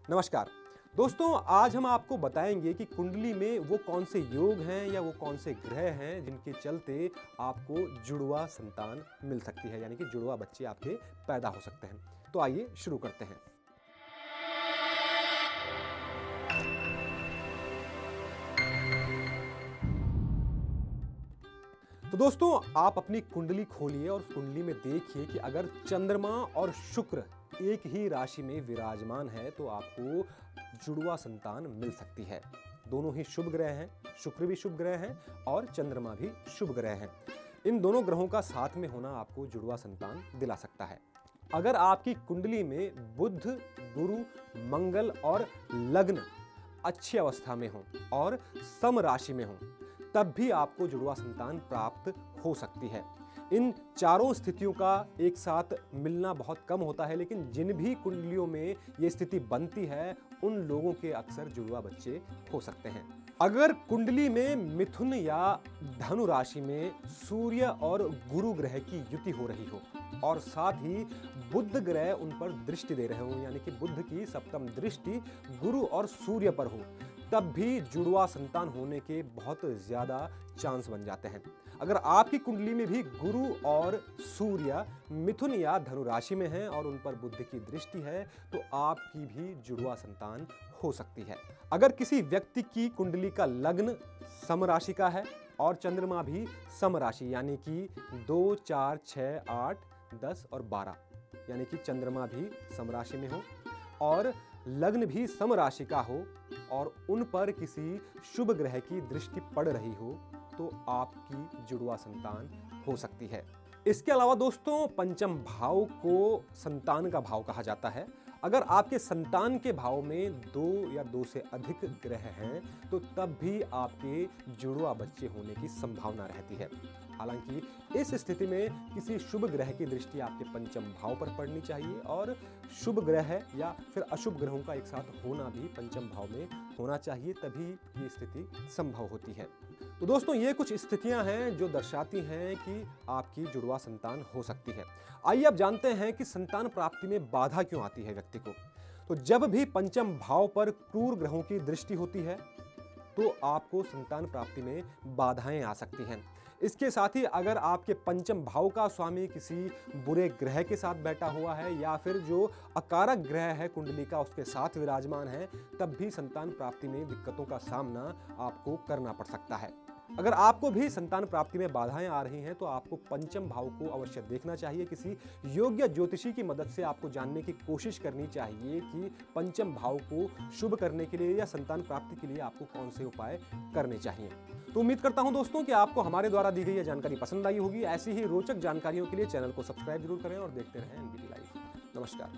नमस्कार दोस्तों, आज हम आपको बताएंगे कि कुंडली में वो कौन से योग हैं या वो कौन से ग्रह हैं जिनके चलते आपको जुड़वा संतान मिल सकती है, यानी कि जुड़वा बच्चे आपके पैदा हो सकते हैं। तो आइए शुरू करते हैं। तो दोस्तों, आप अपनी कुंडली खोलिए और कुंडली में देखिए कि अगर चंद्रमा और शुक्र एक ही राशि में विराजमान है तो आपको जुड़वा संतान मिल सकती है। दोनों ही शुभ ग्रह हैं, शुक्र भी शुभ ग्रह है और चंद्रमा भी शुभ ग्रह है। इन दोनों ग्रहों का साथ में होना आपको जुड़वा संतान दिला सकता है। अगर आपकी कुंडली में बुध, गुरु, मंगल और लग्न अच्छी अवस्था में हो और सम राशि में हो, तब भी आपको जुड़वा संतान प्राप्त हो सकती है। इन चारों स्थितियों का एक साथ मिलना बहुत कम होता है, लेकिन जिन भी कुंडलियों में ये स्थिति बनती है उन लोगों के अक्सर जुड़वा बच्चे हो सकते हैं। अगर कुंडली में मिथुन या धनु राशि में सूर्य और गुरु ग्रह की युति हो रही हो और साथ ही बुध ग्रह उन पर दृष्टि दे रहे हो, यानी कि बुध की सप्तम दृष्टि गुरु और सूर्य पर हो, तब भी जुड़वा संतान होने के बहुत ज्यादा चांस बन जाते हैं। अगर आपकी कुंडली में भी गुरु और सूर्य मिथुन या धनु राशि में हैं और उन पर बुध की दृष्टि है तो आपकी भी जुड़वा संतान हो सकती है। अगर किसी व्यक्ति की कुंडली का लग्न सम राशि का है और चंद्रमा भी सम राशि, यानी कि 2, 4, 6, 8, 10 और 12, यानी कि चंद्रमा भी सम राशि में हो और लग्न भी सम राशि का हो और उन पर किसी शुभ ग्रह की दृष्टि पड़ रही हो तो आपकी जुड़वा संतान हो सकती है। इसके अलावा दोस्तों, पंचम भाव को संतान का भाव कहा जाता है। अगर आपके संतान के भाव में 2 या 2 से अधिक ग्रह हैं तो तब भी आपके जुड़वा बच्चे होने की संभावना रहती है। हालांकि इस स्थिति में किसी शुभ ग्रह की दृष्टि आपके पंचम भाव पर पड़नी चाहिए और शुभ ग्रह या फिर अशुभ ग्रहों का एक साथ होना भी पंचम भाव में होना चाहिए, तभी ये स्थिति संभव होती है। तो दोस्तों, ये कुछ स्थितियां हैं जो दर्शाती हैं कि आपकी जुड़वा संतान हो सकती है। आइए अब जानते हैं कि संतान प्राप्ति में बाधा क्यों आती है व्यक्ति को। तो जब भी पंचम भाव पर क्रूर ग्रहों की दृष्टि होती है तो आपको संतान प्राप्ति में बाधाएं आ सकती हैं। इसके साथ ही अगर आपके पंचम भाव का स्वामी किसी बुरे ग्रह के साथ बैठा हुआ है या फिर जो अकारक ग्रह है कुंडली का उसके साथ विराजमान है, तब भी संतान प्राप्ति में दिक्कतों का सामना आपको करना पड़ सकता है। अगर आपको भी संतान प्राप्ति में बाधाएं आ रही हैं तो आपको पंचम भाव को अवश्य देखना चाहिए। किसी योग्य ज्योतिषी की मदद से आपको जानने की कोशिश करनी चाहिए कि पंचम भाव को शुभ करने के लिए या संतान प्राप्ति के लिए आपको कौन से उपाय करने चाहिए। तो उम्मीद करता हूं दोस्तों कि आपको हमारे द्वारा दी गई यह जानकारी पसंद आई होगी। ऐसी ही रोचक जानकारियों के लिए चैनल को सब्सक्राइब जरूर करें और देखते रहें एनबीटी लाइव। नमस्कार।